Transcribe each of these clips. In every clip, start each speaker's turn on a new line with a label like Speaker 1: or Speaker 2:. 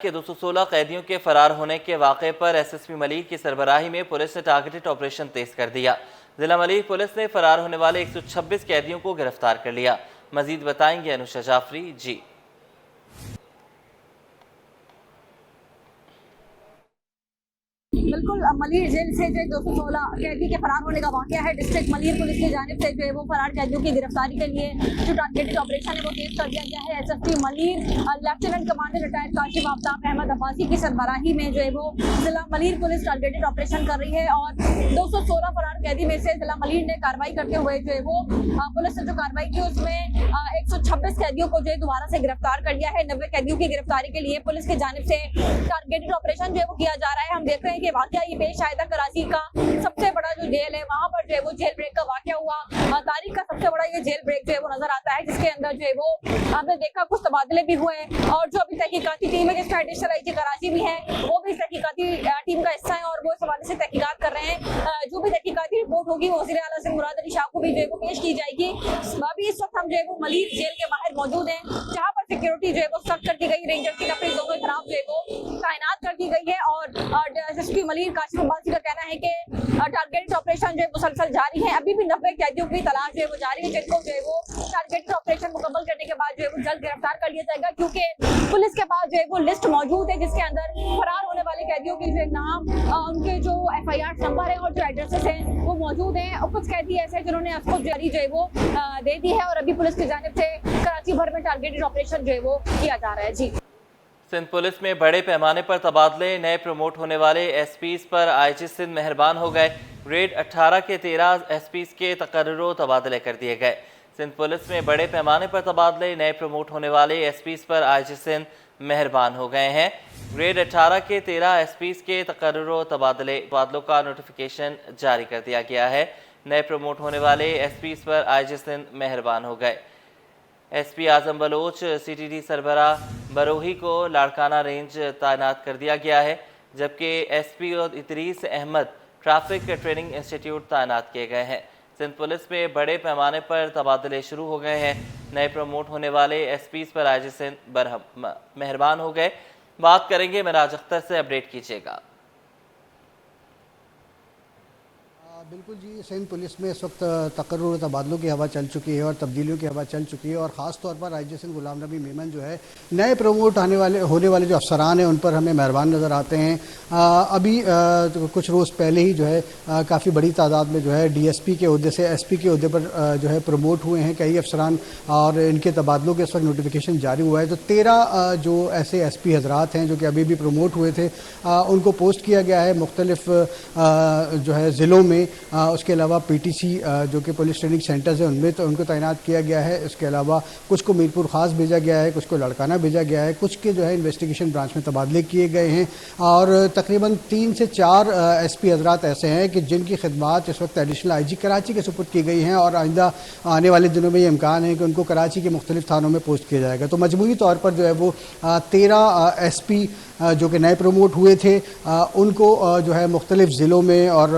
Speaker 1: के 216 कैदियों के फरार होने के वाक़े पर एसएसपी मलिक की सरबराही में पुलिस ने टारगेटेड ऑपरेशन तेज कर दिया। जिला मलिक पुलिस ने फरार होने वाले 126 कैदियों को गिरफ्तार कर लिया। मजीद बताएंगे अनुषा जाफरी जी।
Speaker 2: बिल्कुल, मलिर जेल से जो 216 कैदी के फरार होने का वाकया है। डिस्ट्रिक्ट मलिर पुलिस की जानिब से जो है वो फरार कैदियों की गिरफ्तारी के लिए जो टारगेटेड ऑपरेशन है वो तेज कर दिया गया है। SSP Malir lieutenant commander retired Kashif Aftab Ahmed Abbasi की सरबराही में जो है वो जिला मलिर पुलिस टारगेटेड ऑपरेशन कर रही है और 216 फरार कैदी में से जिला मलिर ने कार्रवाई करते हुए जो है वो पुलिस ने जो कार्रवाई की उसमें 126 कैदियों को जो है दोबारा से गिरफ्तार कर लिया है। 90 कैदियों की गिरफ्तारी के लिए पुलिस की जानिब से टारगेटेड ऑपरेशन जो है वो किया जा रहा है। हम देख रहे हैं कि वाकया ये पेश आया था कराची का सबसे बड़ा जो जेल है वहां पर जो है वो जेल ब्रेक का वाकया हुआ। तारीख का सबसे बड़ा ये जेल ब्रेक जो है वो नजर आता है, जिसके अंदर जो है वो आपने देखा कुछ तबादले भी हुए और जो अभी तहकीकाती टीम है जिसका एडिशनल आईजी कराची भी है वो भी इस तहकीकाती टीम का हिस्सा है और वो इस हवाले से तहकीकात कर रहे हैं। जो भी तहकीकाती रिपोर्ट होगी वो वज़ीर आला से मुराद अली शाह को भी जो है वो पेश की जाएगी। अभी इस वक्त हम जो है वो मलिर जेल के बाहर मौजूद है जहाँ पर सिक्योरिटी जो है वो सख्त कर दी गई, रेंजर की नफरी दोनों तरफ जो है वो तैनात कर दी गई है और एसएसपी मलिर काशिफ अब्बासी का कहना है कि टारगेटेड ऑपरेशन जो है मुसलसल जारी है। अभी भी 90 कैदियों की तलाश जो है वो जारी है जिनको जो है वो टारगेटेड ऑपरेशन मुकम्मल करने के बाद जो है वो जल्द गिरफ्तार कर लिया जाएगा, क्योंकि पुलिस के पास जो है वो लिस्ट मौजूद है जिसके अंदर फरार होने वाले कैदियों के जो नाम, उनके जो FIR नंबर है और जो एड्रेसेस हैं वो मौजूद हैं। और कुछ कैदी ऐसे जिन्होंने आपको जारी जो है वो दे दी है और अभी पुलिस की जानिब से कराची भर में टारगेटेड ऑपरेशन जो है वो किया जा रहा है। जी,
Speaker 1: सिंध पुलिस में बड़े पैमाने पर तबादले, नए प्रमोट होने वाले एसपीज पर आईजी सिंध मेहरबान हो गए। ग्रेड 18 के 13 एसपीज के तकर्रुर तबादले कर दिए गए। सिंध पुलिस में बड़े पैमाने पर तबादले, नए प्रमोट होने वाले एसपीज पर आईजी सिंध मेहरबान हो गए हैं। ग्रेड 18 के 13 एसपीज के तकर्रुर तबादलों का नोटिफिकेशन जारी कर दिया गया है। नए प्रमोट होने वाले एसपीज पर आईजी सिंध मेहरबान हो गए। एसपी आजम बलोच सीटीडी सरबरा बरोही को लाड़काना रेंज तैनात कर दिया गया है, जबकि SP Idrees Ahmed traffic training institute तैनात किए गए हैं। सिंध पुलिस में बड़े पैमाने पर तबादले शुरू हो गए हैं। नए प्रमोट होने वाले एसपीज पर आईजी सिंध मेहरबान हो गए। बात करेंगे मिराज अख्तर से, अपडेट कीजिएगा।
Speaker 3: बिल्कुल जी, सिंध पुलिस में इस वक्त तकर्रुर तबादलों की हवा चल चुकी है और तब्दीलियों की हवा चल चुकी है और ख़ास तौर पर आईजी सिंध गुलाम नबी मेमन जो है नए प्रमोट होने वाले जो अफसरान हैं उन पर हमें मेहरबान नज़र आते हैं। अभी कुछ रोज़ पहले ही जो है काफ़ी बड़ी तादाद में जो है DSP के अहदे से SP के अहदे पर जो है प्रमोट हुए हैं कई अफसरान और इनके तबादलों के इस वक्त नोटिफिकेशन जारी हुआ है। तो 13 जो ऐसे SP हजरात हैं जो कि अभी भी प्रमोट हुए थे उनको पोस्ट किया गया है मुख्तलिफ जो है ज़िलों में। उसके अलावा PTC जो कि पुलिस ट्रेनिंग सेंटर्स हैं उनमें तो उनको तैनात किया गया है। इसके अलावा कुछ को मीरपुर ख़ास भेजा गया है, कुछ को लड़काना भेजा गया है, कुछ के जो है इन्वेस्टिगेशन ब्रांच में तबादले किए गए हैं और तकरीबन 3 से 4 SP हजरात ऐसे हैं कि जिनकी खिदमात इस वक्त एडिशनल IG कराची के सुपुर्द की गई हैं और आइंदा आने वाले दिनों में ये इम्कान है कि उनको कराची के मुख्तलिफ थानों में पोस्ट किया जाएगा। तो मजमूई तौर पर जो है वो 13 SP जो कि नए प्रमोट हुए थे उनको जो है मुख्तलिफ ज़िलों में और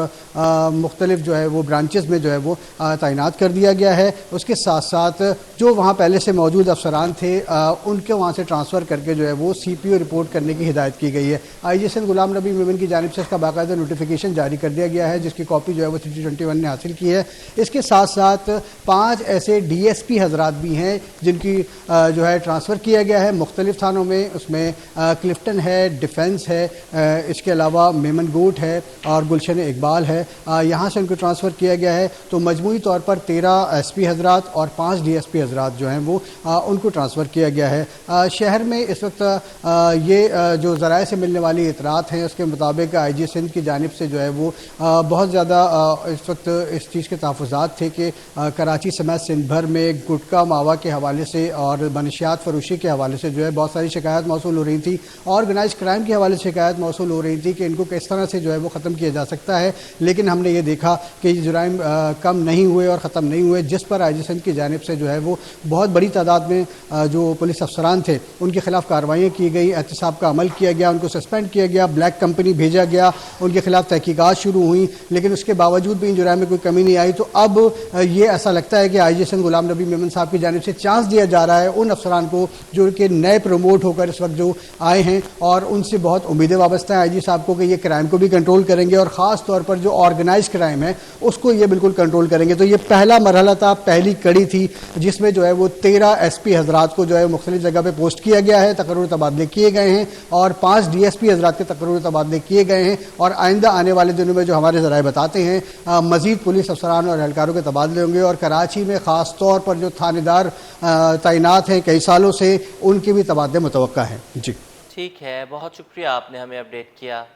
Speaker 3: मुख्तलिफ जो है वो ब्रांचेस में जो है वो तैनात कर दिया गया है। उसके साथ साथ जो वहाँ पहले से मौजूद अफसरान थे उनके वहाँ से ट्रांसफ़र करके जो है वो CPO रिपोर्ट करने की हिदायत की गई है। आईजी सिंध गुलाम नबी मेमन की जानिब से इसका बाकायदा नोटिफिकेशन जारी कर दिया गया है जिसकी कॉपी जो है वो 321 ने हासिल की है। इसके साथ साथ 5 ऐसे DSP हजरात भी हैं जिनकी जो है ट्रांसफ़र किया गया है मुख्तलिफ थानों में। उसमें क्लिफ्टन है, डिफेंस है, इसके अलावा मेमन गोट है और गुलशन इकबाल है। यहाँ से उनको ट्रांसफ़र किया गया है। तो मजमूई तौर पर 13 SP हजरात और 5 DSP हजरात जो हैं वो उनको ट्रांसफ़र किया गया है। शहर में इस वक्त ये जो ज़राए से मिलने वाली इतरात हैं उसके मुताबिक IG सिंध की जानिब से जो है वो बहुत ज़्यादा इस वक्त इस चीज़ के तहफ़्फ़ुज़ात थे कि कराची समेत सिंध भर में गुटखा मावा के हवाले से और मनशियात फरोशी के हवाले से जो है बहुत सारी शिकायत मौसूल हो रही थी। ऑर्गेनाइज क्राइम के हवाले से शिकायत मौसूल हो रही थी कि इनको किस तरह से जो है वो ख़त्म किया जा सकता है, लेकिन हमने ये देखा कि ये जुराइम कम नहीं हुए और ख़त्म नहीं हुए, जिस पर आईजी सिंध की जानिब से जो है वो बहुत बड़ी तादाद में जो पुलिस अफसरान थे उनके खिलाफ कार्रवाइयाँ की गई, एहतसाब का अमल किया गया, उनको सस्पेंड किया गया, ब्लैक कंपनी भेजा गया, उनके खिलाफ तहकीकात शुरू हुई, लेकिन उसके बावजूद भी इन जुराइम में कोई कमी नहीं आई। तो अब ये ऐसा लगता है कि आईजी सिंध गुलाम नबी मेमन साहब की जानिब से चांस दिया जा रहा है उन अफसरान को जो कि नए प्रमोट होकर इस वक्त जो आए हैं और उनसे बहुत उम्मीदें वाबस्ता हैं आईजी साहब को कि ये क्राइम को भी कंट्रोल करेंगे और ख़ास तौर पर जो ऑर्गेनाइज क्राइम है उसको ये बिल्कुल कंट्रोल करेंगे। तो ये पहला मरहला था, पहली कड़ी थी, जिसमें जो है वो 13 SP हजरात को जो है मुख्तलिफ जगह पे पोस्ट किया गया है, तकर्रुर तबादले किए गए हैं और 5 DSP हजरात के तकर्रुर तबादले किए गए हैं। और आइंदा आने वाले दिनों में जो हमारे ज़राए बताते हैं मज़ीद पुलिस अफसरान और एहलकारों के तबादले होंगे और कराची में ख़ास तौर पर जो थानेदार तैनात हैं कई सालों से, उनके भी तबादले मुतवक्का हैं। जी
Speaker 1: ठीक है, बहुत शुक्रिया, आपने हमें अपडेट किया।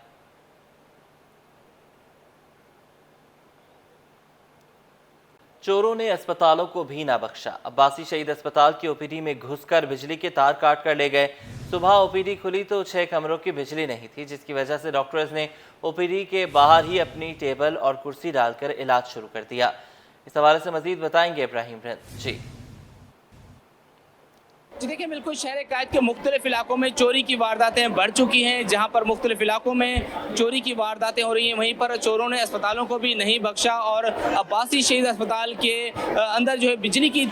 Speaker 1: चोरों ने अस्पतालों को भी ना बख्शा। अब्बासी शहीद अस्पताल की OPD में घुसकर बिजली के तार काट कर ले गए। सुबह OPD खुली तो 6 कमरों की बिजली नहीं थी, जिसकी वजह से डॉक्टर्स ने OPD के बाहर ही अपनी टेबल और कुर्सी डालकर इलाज शुरू कर दिया। इस हवाले से मजीद बताएंगे इब्राहिम रंद। जी
Speaker 4: देखिए, बिल्कुल शहर कायद के मुख्तलिफ इलाकों में चोरी की वारदातें बढ़ चुकी हैं। जहां पर मुख्तलिफ इलाकों में चोरी की वारदातें हो रही हैं, वहीं पर चोरों ने अस्पतालों को भी नहीं बख्शा और अब्बासी शहीद अस्पताल के अंदर जो है बिजली की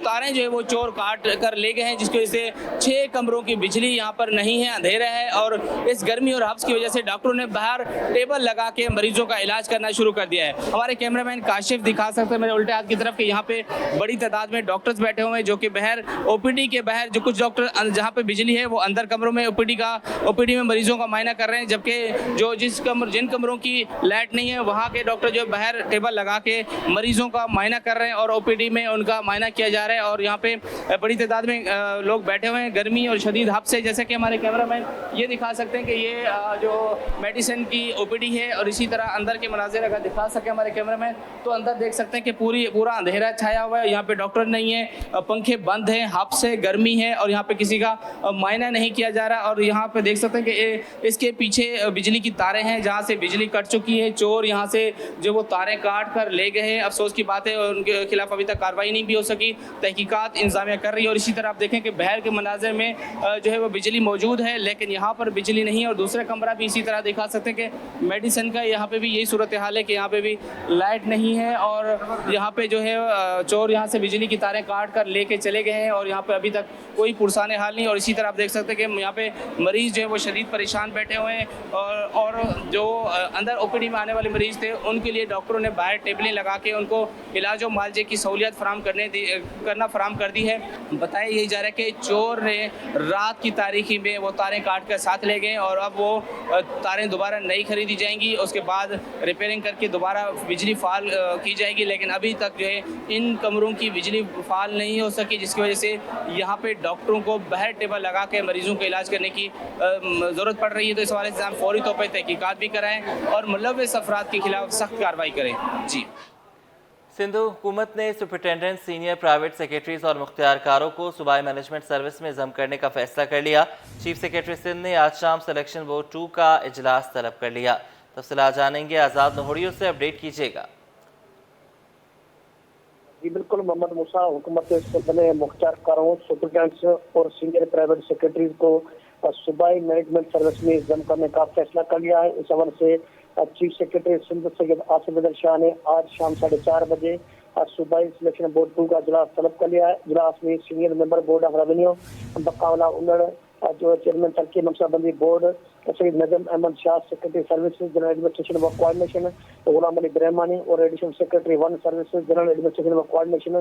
Speaker 4: तारें जो है वो चोर काट कर ले गए हैं, जिसकी वजह से 6 कमरों की बिजली यहाँ पर नहीं है, अंधेरा है। और इस गर्मी और हब्स की वजह से डॉक्टरों ने बाहर टेबल लगा के मरीजों का इलाज करना शुरू कर दिया है। हमारे कैमरामैन काशिफ दिखा सकते हैं मेरे उल्टे हाथ की तरफ कि यहाँ पे बड़ी तादाद में डॉक्टर्स बैठे हुए हैं, जो कि बाहर OPD के बाहर जो कुछ डॉक्टर जहां पे बिजली है वो अंदर कमरों में OPD में मरीजों का मायना कर रहे हैं, जबकि जो जिन कमरों की लाइट नहीं है वहां के डॉक्टर जो बाहर टेबल लगा के मरीजों का मायना कर रहे हैं और OPD में उनका मायना किया जा रहा है। और यहाँ पे बड़ी तादाद में लोग बैठे हुए हैं गर्मी और शदीद हब से। जैसे कि हमारे कैमरामैन ये दिखा सकते हैं कि ये जो मेडिसिन की OPD है और इसी तरह अंदर के मनाजिर अगर दिखा सके हमारे कैमरामैन, तो अंदर देख सकते हैं कि पूरा अंधेरा छाया हुआ है। यहाँ पे डॉक्टर नहीं है, पंखे बंद हैं, हब से गर्मी है और यहाँ पे किसी का मायना नहीं किया जा रहा। और यहाँ पे देख सकते हैं कि इसके पीछे बिजली की तारें हैं जहाँ से बिजली कट चुकी है। चोर यहाँ से जो वो तारें काट कर ले गए हैं। अफसोस की बात है और उनके खिलाफ अभी तक कार्रवाई नहीं भी हो सकी। तहकीकात इंतजामिया कर रही है। और इसी तरह आप देखें कि बहर के मनाजिर में जो है वो बिजली मौजूद है, लेकिन यहाँ पर बिजली नहीं है। और दूसरा कमरा भी इसी तरह दिखा सकते हैं कि मेडिसिन का यहाँ पे भी यही सूरत हाल है कि यहाँ पे भी लाइट नहीं है और यहाँ पे जो है चोर यहाँ से बिजली की तारें काट कर लेके चले गए हैं और यहाँ पे अभी तक कोई पुरसाने हाल नहीं। और इसी तरह आप देख सकते हैं कि यहाँ पे मरीज जो है वो शदीद परेशान बैठे हुए हैं और जो अंदर OPD में आने वाले मरीज थे उनके लिए डॉक्टरों ने बाहर टेबलें लगा के उनको इलाज और मुआवजे की सहूलियत फराम कर दी है। बताया यही जा रहा है कि चोर ने रात की तारीखी में वो तारें काट कर साथ ले गए और अब वो तारें दोबारा नई खरीदी जाएंगी, उसके बाद रिपेयरिंग करके दोबारा बिजली फाल की जाएगी। लेकिन अभी तक जो है इन कमरों की बिजली फाल नहीं हो सकी, जिसकी वजह से यहाँ पे डॉक्टरों को बाहर टेबल लगा के मरीजों का इलाज करने की ज़रूरत पड़ रही है। तो इस हवाले से हम फौरी तौर पर तहकीकात भी कराएं और मुलव्विस अफराद के खिलाफ सख्त कार्रवाई करें। जी
Speaker 1: सिंधु हुकूमत ने सुपरिटेंडेंट, सीनियर प्राइवेट सेक्रेटरीज और मुख्तियारकारों को सूबाई मैनेजमेंट सर्विस में जम करने का फैसला कर लिया। चीफ सेक्रेटरी सिंध ने आज शाम सिलेक्शन बोर्ड 2 का इजलास तलब कर लिया। तफसीलात जानेंगे, आज़ाद लाहौरियों से अपडेट कीजिएगा।
Speaker 5: जी बिल्कुल, मोहम्मद मूसा हुकूमत ने मुख्तियारकारों, सुपरिटेंडेंट्स और सीनियर प्राइवेट सेक्रेटरीज को सूबाई मैनेजमेंट सर्विस में जम करने का फैसला कर लिया है। इस हवाले से चीफ सेक्रेटरी सिंध सैयद आसिफ अदल शाह ने आज शाम 4:30 बजे सूबाई सिलेक्शन बोर्ड 2 का इजलास तलब कर लिया है। इजलास में senior member board of revenue बकावला उन्नड़, जो चेयरमैन तरक्की मनसूबाबंदी board Syed Najam Ahmed Shah, secretary services general administration व कोऑर्डिनेशन गुलाम अली ब्रह्मानी और additional secretary 1 services general administration व कोऑर्डिनेशन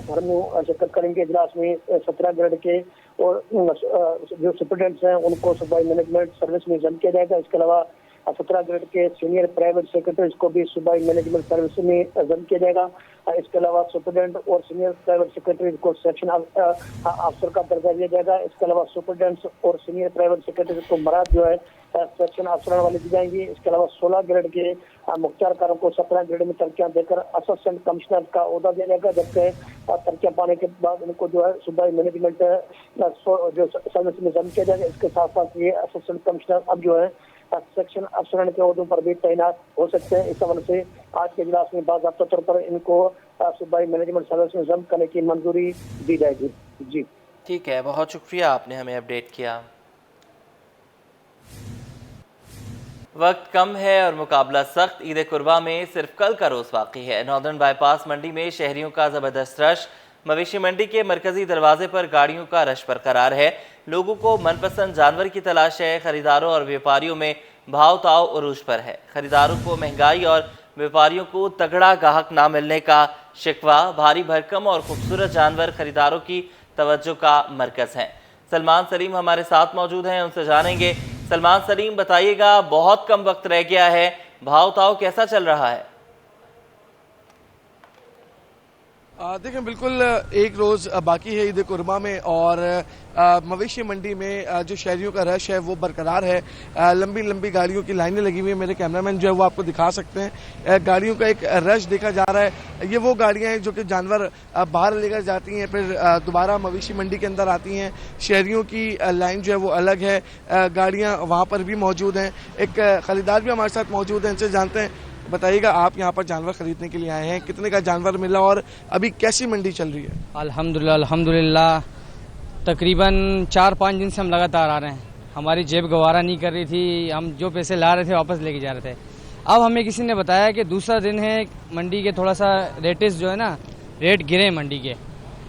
Speaker 5: धर्मू शिरकत करेंगे। इजलास में 17 ग्रेड के और जो सुपरिटेंडेंट्स हैं उनको सूबाई मैनेजमेंट सर्विस में जम किया जाएगा। इसके अलावा 17 ग्रेड के सीनियर प्राइवेट सेक्रेटरीज को भी सूबाई मैनेजमेंट सर्विस में जम किया जाएगा। इसके अलावा सुपरिटेंडेंट और सीनियर प्राइवेट सेक्रेटरीज को सेक्शन अफसर का दर्जा दिया जाएगा। इसके अलावा सुपरिटेंडेंट्स और सीनियर प्राइवेट सेक्रेटरीज को मराद जो है सेक्शन अफसर वाले दी जाएंगी। इसके अलावा 16 ग्रेड के मुख्तियारकारों को 17 ग्रेड में तरक्कियां देकर असिस्टेंट कमिश्नर का ओहदा दिया जाएगा, जबकि तरक्कियां पाने के बाद उनको जो है सूबाई मैनेजमेंट जो सर्विस में जम किया जाएगा। इसके साथ साथ ये असिस्टेंट कमिश्नर अब जो है सेक्शन अफसरान के ओहदों पर भी तैनात हो सकते हैं। इस हवाले से आज के इजलास में बाकायदा तौर पर इनको सूबाई मैनेजमेंट सर्विस में जम करने की मंजूरी दी जाएगी। जी
Speaker 1: ठीक है, बहुत शुक्रिया, आपने हमें अपडेट किया। वक्त कम है और मुकाबला सख्त। ईद कुर्बा में सिर्फ कल का रोज़ बाकी है। नॉर्दर्न बाईपास मंडी में शहरियों का ज़बरदस्त रश। मवेशी मंडी के मरकजी दरवाजे पर गाड़ियों का रश बरकरार है। लोगों को मनपसंद जानवर की तलाश है। खरीदारों और व्यापारियों में भाव ताव उरूज पर है। खरीदारों को महंगाई और व्यापारियों को तगड़ा ग्राहक ना मिलने का शिकवा। भारी भरकम और खूबसूरत जानवर खरीदारों की तवज्जो का मरकज हैं। सलमान सलीम हमारे साथ मौजूद हैं, उनसे जानेंगे। सलमान सलीम, बताइएगा, बहुत कम वक्त रह गया है, भाव ताव कैसा चल रहा है?
Speaker 6: देखें, बिल्कुल एक रोज़ बाकी है ईद कुर्बा में और मवेशी मंडी में जो शहरियों का रश है वो बरकरार है। लंबी लंबी गाड़ियों की लाइनें लगी हुई हैं। मेरे कैमरामैन जो है वो आपको दिखा सकते हैं। गाड़ियों का एक रश देखा जा रहा है। ये वो गाड़ियां हैं जो कि जानवर बाहर लेकर जाती हैं, फिर दोबारा मवेशी मंडी के अंदर आती हैं। शहरियों की लाइन जो है वो अलग है, गाड़ियाँ वहाँ पर भी मौजूद हैं। एक खरीदार भी हमारे साथ मौजूद हैं, इनसे जानते हैं। बताइएगा, आप यहाँ पर जानवर खरीदने के लिए आए हैं, कितने का जानवर मिला और अभी कैसी मंडी चल रही है?
Speaker 7: अल्हम्दुलिल्लाह तकरीबन 4-5 दिन से हम लगातार आ रहे हैं। हमारी जेब गवारा नहीं कर रही थी, हम जो पैसे ला रहे थे वापस लेके जा रहे थे। अब हमें किसी ने बताया कि दूसरा दिन है मंडी के, थोड़ा सा रेटेस जो है ना, रेट गिरे मंडी के,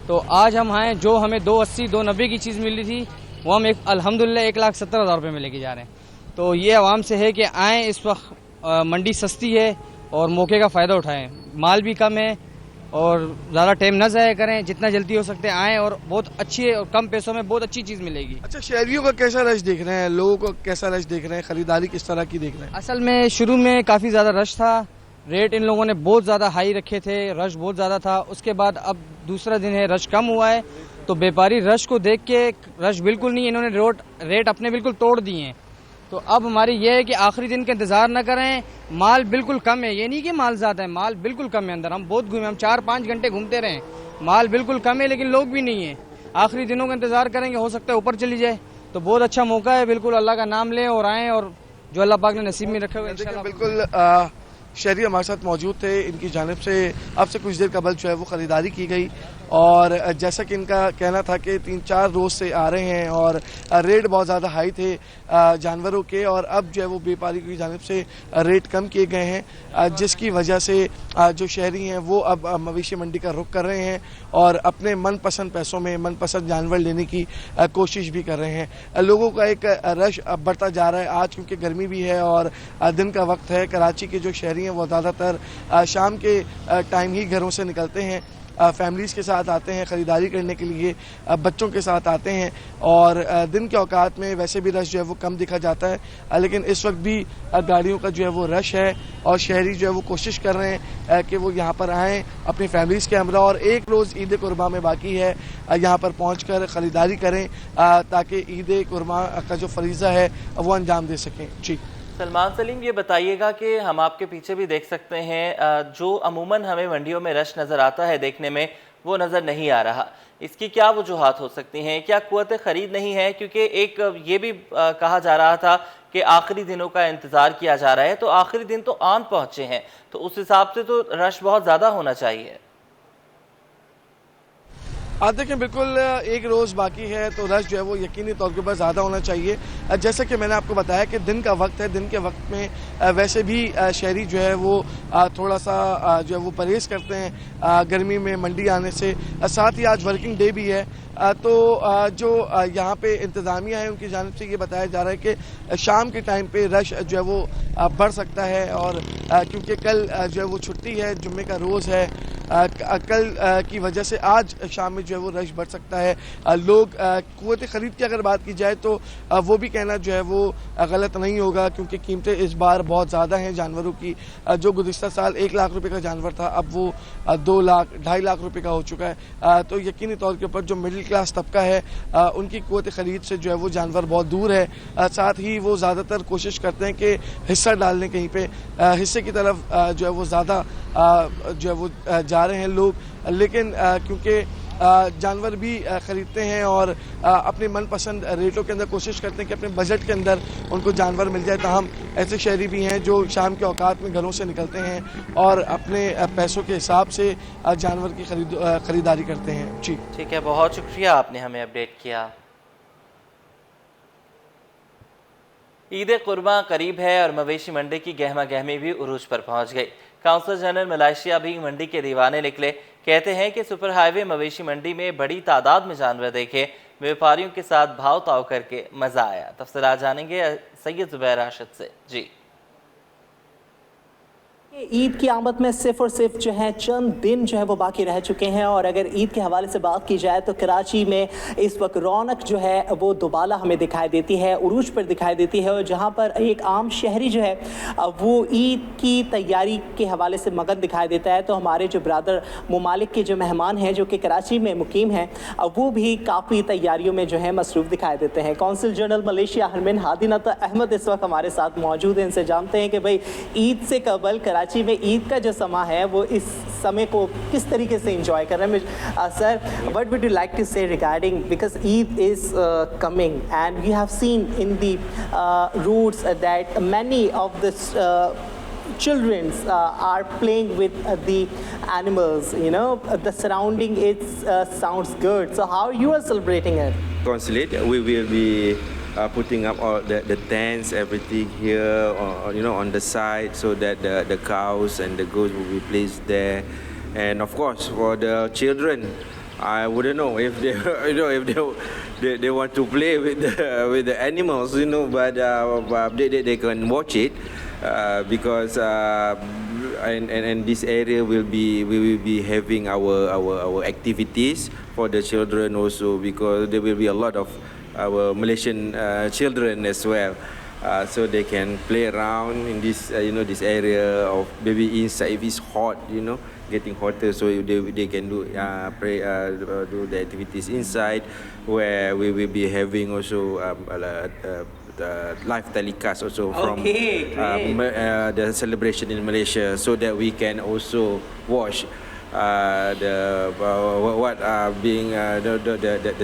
Speaker 7: तो आज हम आए। जो हमें 280 290 की चीज़ मिल रही थी वो हम अल्हम्दुलिल्लाह 1,70,000 रुपये में लेके जा रहे हैं। तो ये आवाम से है कि आएँ, इस वक्त मंडी सस्ती है और मौके का फ़ायदा उठाएं। माल भी कम है और ज़्यादा टाइम न ज़ाया करें, जितना जल्दी हो सकते हैं आएँ और बहुत अच्छी और कम पैसों में बहुत अच्छी चीज़ मिलेगी।
Speaker 6: अच्छा, शहरियों का कैसा रश देख रहे हैं, लोगों को कैसा रश देख रहे हैं, खरीदारी किस तरह की देख रहे हैं?
Speaker 7: असल में शुरू में काफ़ी ज़्यादा रश था, रेट इन लोगों ने बहुत ज़्यादा हाई रखे थे, रश बहुत ज़्यादा था। उसके बाद अब दूसरा दिन है, रश कम हुआ है, तो व्यापारी रश को देख के, रश बिल्कुल नहीं, इन्होंने रेट अपने बिल्कुल तोड़ दिए हैं। तो अब हमारी ये है कि आखिरी दिन का इंतज़ार न करें। माल बिल्कुल कम है, ये नहीं कि माल ज़्यादा है, माल बिल्कुल कम है। अंदर हम बहुत घूमे, हम 4-5 घंटे घूमते रहे, माल बिल्कुल कम है, लेकिन लोग भी नहीं है। आखिरी दिनों का इंतज़ार करेंगे, हो सकता है ऊपर चली जाए। तो बहुत अच्छा मौका है, बिल्कुल अल्लाह का नाम लें और आएँ, और जो अल्लाह पाक ने नसीब में रखे हुए इंशाल्लाह।
Speaker 6: बिल्कुल शहरी हमारे साथ मौजूद थे, इनकी जानिब से अब से कुछ देर कबल जो है वो ख़रीदारी की गई और जैसा कि इनका कहना था कि 3-4 रोज़ से आ रहे हैं और रेट बहुत ज़्यादा हाई थे जानवरों के, और अब जो है वो व्यापारी की जानिब से रेट कम किए गए हैं, जिसकी वजह से जो शहरी हैं वो अब मवेशी मंडी का रुख कर रहे हैं और अपने मनपसंद पैसों में मनपसंद जानवर लेने की कोशिश भी कर रहे हैं। लोगों का एक रश अब बढ़ता जा रहा है आज, क्योंकि गर्मी भी है और दिन का वक्त है। कराची के जो शहरी हैं वो ज़्यादातर शाम के टाइम ही घरों से निकलते हैं, फैमिलीज़ के साथ आते हैं ख़रीदारी करने के लिए, बच्चों के साथ आते हैं, और दिन के औकात में वैसे भी रश जो है वो कम दिखा जाता है, लेकिन इस वक्त भी गाड़ियों का जो है वो रश है और शहरी जो है वो कोशिश कर रहे हैं कि वो यहाँ पर आएँ अपनी फैमिलीज़ के हमरा, और एक रोज़ ईद कुर्बा में बाकी है, यहाँ पर पहुँच कर ख़रीदारी करें ताकि ईद कुर्बा का जो फरीज़ा है वो अंजाम दे सकें। जी
Speaker 1: सलमान सलीम, ये बताइएगा कि हम आपके पीछे भी देख सकते हैं, जो अमूमन हमें मंडियों में रश नज़र आता है देखने में, वो नज़र नहीं आ रहा। इसकी क्या वजूहात हो सकती हैं? क्या कुव्वत ख़रीद नहीं है? क्योंकि एक ये भी कहा जा रहा था कि आखिरी दिनों का इंतज़ार किया जा रहा है, तो आखिरी दिन तो आन पहुँचे हैं, तो उस हिसाब से तो रश बहुत ज़्यादा होना चाहिए।
Speaker 6: देखें, बिल्कुल एक रोज़ बाकी है तो रश जो है वो यकीनी तौर के ऊपर ज़्यादा होना चाहिए। जैसा कि मैंने आपको बताया कि दिन का वक्त है, दिन के वक्त में वैसे भी शहरी जो है वो थोड़ा सा जो है वो परहेज़ करते हैं गर्मी में मंडी आने से। साथ ही आज वर्किंग डे भी है, तो जो यहाँ पे इंतज़ामिया है उनकी जानिब से ये बताया जा रहा है कि शाम के टाइम पे रश जो है वो बढ़ सकता है, और क्योंकि कल जो है वो छुट्टी है, जुम्मे का रोज़ है, कल की वजह से आज शाम में जो है वो रश बढ़ सकता है। लोग कुव्वत ख़रीद की अगर बात की जाए तो वो भी कहना जो है वो गलत नहीं होगा, क्योंकि कीमतें इस बार बहुत ज़्यादा हैं जानवरों की। जो गुज़िश्ता साल 1 लाख रुपए का जानवर था, अब वो 2 लाख 2.5 लाख रुपए का हो चुका है। तो यकीनी तौर के ऊपर जो मिडिल क्लास तबका है उनकी कुव्वत ख़रीद से जो है वो जानवर बहुत दूर है। साथ ही वो ज़्यादातर कोशिश करते हैं कि हिस्सा डाल लें कहीं पे, हिस्से की तरफ जो है वो ज़्यादा जो है वो जा रहे हैं लोग, लेकिन क्योंकि जानवर भी ख़रीदते हैं और अपने मनपसंद रेटों के अंदर कोशिश करते हैं कि अपने बजट के अंदर उनको जानवर मिल जाए। ताहम ऐसे शहरी भी हैं जो शाम के औकात में घरों से निकलते हैं और अपने पैसों के हिसाब से जानवर की खरीदारी करते हैं। जी
Speaker 1: ठीक है, बहुत शुक्रिया, आपने हमें अपडेट किया। ईद कुर्बान करीब है और मवेशी मंडी की गहमा गहमी भी उरूज पर पहुंच गई। काउंसलर जनरल मलेशिया भी मंडी के दीवाने निकले। कहते हैं कि सुपर हाईवे मवेशी मंडी में बड़ी तादाद में जानवर देखे, व्यापारियों के साथ भाव ताव करके मजा आया। तफसीलात जानेंगे सैयद जुबैर राशिद से। जी,
Speaker 8: ईद की आमद में सिर्फ और सिर्फ जो है चंद दिन जो है वो बाकी रह चुके हैं, और अगर ईद के हवाले से बात की जाए तो कराची में इस वक्त रौनक जो है वो दोबाला हमें दिखाई देती है, उरूज पर दिखाई देती है। और जहां पर एक आम शहरी जो है वो ईद की तैयारी के हवाले से मगन दिखाई देता है, तो हमारे जो ब्रादर ममालिक के जो मेहमान हैं जो कि कराची में मुकीम हैं, वो भी काफ़ी तैयारियों में जो है मसरूफ़ दिखाई देते हैं। कौंसिल जनरल मलेशिया हरमिन हादिनत अहमद इस वक्त हमारे साथ मौजूद हैं। इनसे जानते हैं कि भाई ईद से कबल कराची में ईद का जो समा है वो इस समय को किस तरीके से एंजॉय कर रहे हैं। Sir, what would you like to say regarding, because Eid is coming and we have seen in the routes that many of the children are playing with the animals, you know, the surrounding it sounds good. So how you are celebrating it?
Speaker 9: Consulate, we will be putting up all the tents, everything here, you know, on the side, so that the cows and the goats will be placed there. And of course, for the children, I wouldn't know if they, you know, if they want to play with the animals, you know, but they can watch it because and this area we will be having our activities for the children also, because there will be a lot of our Malaysian children as well, so they can play around in this you know, this area of maybe inside if it's hot, you know, getting hotter, so they can do do the activities inside, where we will be having also live telecast also from the celebration in Malaysia, so that we can also watch the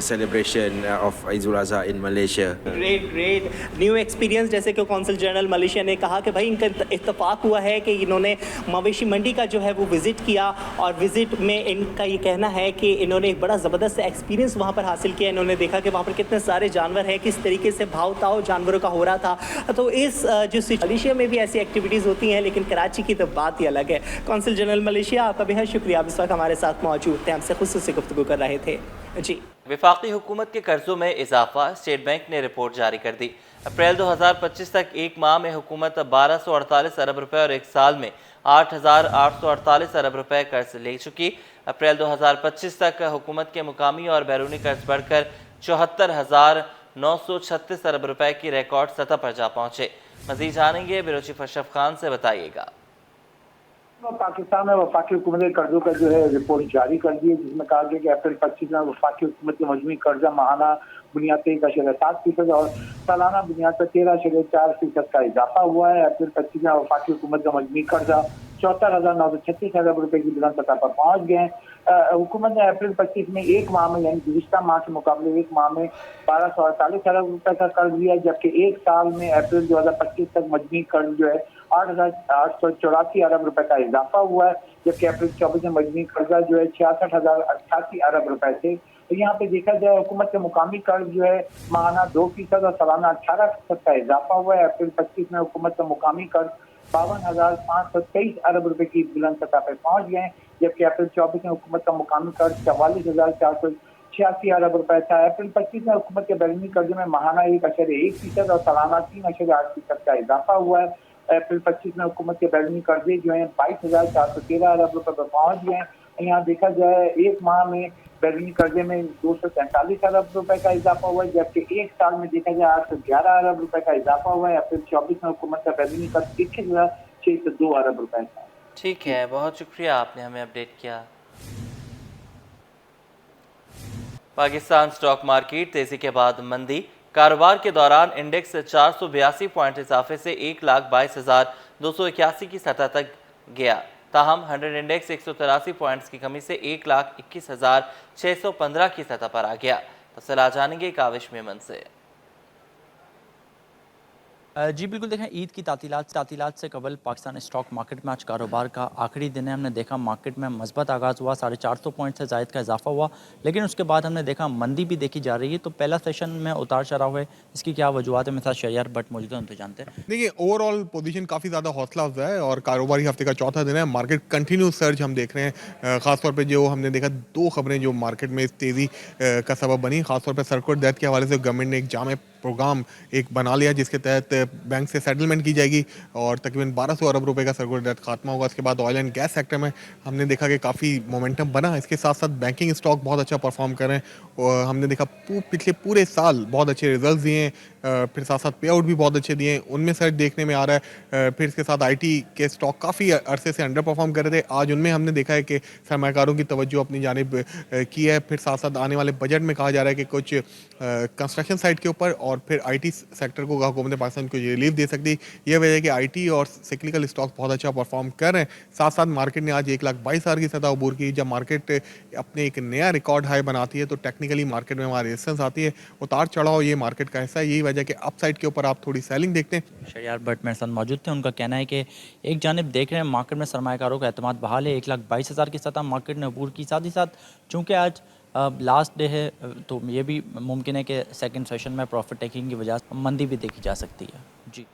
Speaker 9: celebration of Eidul Adha in Malaysia.
Speaker 8: Great new experience। जैसे कि council general Malaysia ने कहा कि भाई इनका इत्तेफाक हुआ है कि इन्होंने मवेशी मंडी का जो है वो विज़िट किया, और विज़िट में इनका ये कहना है कि इन्होंने एक बड़ा ज़बरदस्त एक्सपीरियंस वहाँ पर हासिल किया। इन्होंने देखा कि वहाँ पर कितने सारे जानवर हैं, किस तरीके से भाव ताव जानवरों का हो रहा था। तो इस जो मलेशिया में भी ऐसी एक्टिविटीज़ होती हैं, लेकिन कराची की तो बात ही अलग है। कौंसिल जनरल मलेशिया, आपका बेहद शुक्रिया, आप इस वक्त हमारे साथ मौजूद थे, हमसे खुसूसी गुफ्तगू कर रहे थे। जी,
Speaker 1: वफाकी हुकूमत के कर्जों में इजाफा, स्टेट बैंक ने रिपोर्ट जारी कर दी। अप्रैल 2025 तक एक माह में हुकूमत 1248 अरब रुपए और एक साल में 8848 अरब रुपए कर्ज ले चुकी। अप्रैल 2025 तक हुकूमत के मुकामी और बैरूनी कर्ज बढ़कर 74,936 अरब रुपए की रिकॉर्ड सतह पर जा पहुंचे। मजीद जानेंगे ब्यूरो चीफ अशरफ खान से, बताइएगा।
Speaker 5: पाकिस्तान में वफाकी हुकूमत के कर्जों का जो है रिपोर्ट जारी कर दी है, जिसमें कहा गया कि अप्रैल 25 में वफाकी हुकूमत के मजमूई कर्जा माहाना बुनियाद पे 1.7% और सालाना बुनियाद पर 13.4% का इजाफा हुआ है। अप्रैल 25 में वफाकी हुकूमत का मजमूई कर्जा 74,936 अरब रुपए की बुलंद सतह पर पहुंच गए। हुकूमत ने अप्रैल 25 में एक माह में यानी गुज़िश्ता माह के मुकाबले एक माह में 1248 अरब रुपए का कर्ज लिया, जबकि एक साल में अप्रैल 2025 तक मजमूई कर्ज जो है 8,884 अरब रुपए का इजाफा हुआ है, जबकि अप्रैल 24 में मजमूई कर्जा जो है 66,088 अरब रुपए थे। तो यहाँ पे देखा जाए हुकूमत के मुकामी कर्ज जो है माहाना 2% और सालाना 18% का इजाफा हुआ है। अप्रैल 25 में हुकूमत का मुकामी कर्ज 52,523 अरब रुपए की बुलंद सतह पर पहुंच गए, जबकि अप्रैल 24 में हुकूमत का मुकामी कर्ज 44,486 अरब रुपए था। अप्रैल 25 में हुकूमत के बैरूनी कर्ज में माहाना 1.1% और सालाना 3.8% का इजाफा हुआ है। अप्रैल 25 में हुकूमत के बैरूनी कर्जे जो है 22,413 अरब रुपए पर पहुंच गए। यहाँ देखा जाए एक माह में बैरूनी कर्जे में 243 अरब रुपए का इजाफा हुआ है, जबकि एक साल में देखा जाए 811 अरब रुपए का इजाफा हुआ है। अप्रैल 24 में हुकूमत का बैरूनी कर्ज 21,602 अरब रुपए था।
Speaker 1: ठीक है, बहुत शुक्रिया, आपने हमें अपडेट किया। पाकिस्तान स्टॉक मार्केट तेजी के बाद मंदी। कारोबार के दौरान इंडेक्स 482 पॉइंट इजाफे से 1,22,281 की सतह तक गया। ताहम 100 इंडेक्स 183 पॉइंट्स की कमी से 1,21,615 की सतह पर आ गया। तफसीलात जानेंगे काविश मेमन से।
Speaker 10: जी बिल्कुल, देखें ईद की तातीलात से कबल पाकिस्तान स्टॉक मार्केट में आज कारोबार का आखिरी दिन है। हमने देखा मार्केट में मस्बत आगाज़ हुआ, 450 पॉइंट से ज़ायद का इजाफा हुआ, लेकिन उसके बाद हमने देखा मंदी भी देखी जा रही है। तो पहला सेशन में उतार चढ़ाव है, इसकी क्या वजूहत है? मेरे साथ शहरियार भट्ट मौजूद है, उनसे जानते हैं।
Speaker 11: देखिए, ओवरऑल पोजीशन काफ़ी ज़्यादा हौसला अफजा है और कारोबारी हफ्ते का चौथा दिन है। मार्केट कंटिन्यू सर्ज हम देख रहे हैं। खासतौर पे जो हमने देखा 2 खबरें जो मार्केट में इस तेज़ी का सबब बनी, खासतौर पे सर्कुलर डेथ के हवाले से गवर्नमेंट ने एक जामे प्रोग्राम एक बना लिया, जिसके तहत बैंक से सेटलमेंट की जाएगी और तकरीबन 1200 अरब रुपए का सर्कुलर डेथ खात्मा होगा। उसके बाद ऑयल एंड गैस सेक्टर में हमने देखा कि काफ़ी मोमेंटम बना। इसके साथ साथ बैंकिंग स्टॉक बहुत अच्छा परफॉर्म कर रहे हैं और हमने देखा पिछले पूरे साल बहुत अच्छे रिजल्ट दिए हैं। फिर साथ साथ पे आउट भी बहुत अच्छे दिए हैं, उनमें सर्च देखने में आ रहा है। फिर इसके साथ आईटी के स्टॉक काफ़ी अरसे से अंडर परफॉर्म कर रहे थे, आज उनमें हमने देखा है कि सरमाकारों की तवज्जो अपनी जानिब की है। फिर साथ साथ आने वाले बजट में कहा जा रहा है कि कुछ कंस्ट्रक्शन साइट के ऊपर और फिर आईटी सेक्टर को हुकूमत पाकिस्तान को रिलीफ दे सकती है। यह वजह है कि आईटी और सिक्लिकल स्टॉक बहुत अच्छा परफॉर्म कर रहे हैं। साथ साथ मार्केट ने आज 1,22,000 की सतह अबूर की। जब मार्केट अपने एक नया रिकॉर्ड हाई बनाती है तो टेक्निकली मार्केट में हमारी रेजिस्टेंस आती है। उतार चढ़ाव ये मार्केट का हिस्सा है, यही वजह कि अपसाइड के ऊपर आप थोड़ी सेलिंग देखते हैं।
Speaker 10: शहरियार भट्ट मेरे साथ मौजूद थे, उनका कहना है कि एक जानिब देख रहे हैं मार्केट में सरमायाकारों का एतमाद बहाल है, 1,22,000 की सतह मार्केट ने अबूर की। साथ ही साथ चूँकि आज लास्ट डे है तो ये भी मुमकिन है कि सेकंड सेशन में प्रॉफिट टेकिंग की वजह से मंदी भी देखी जा सकती है। जी।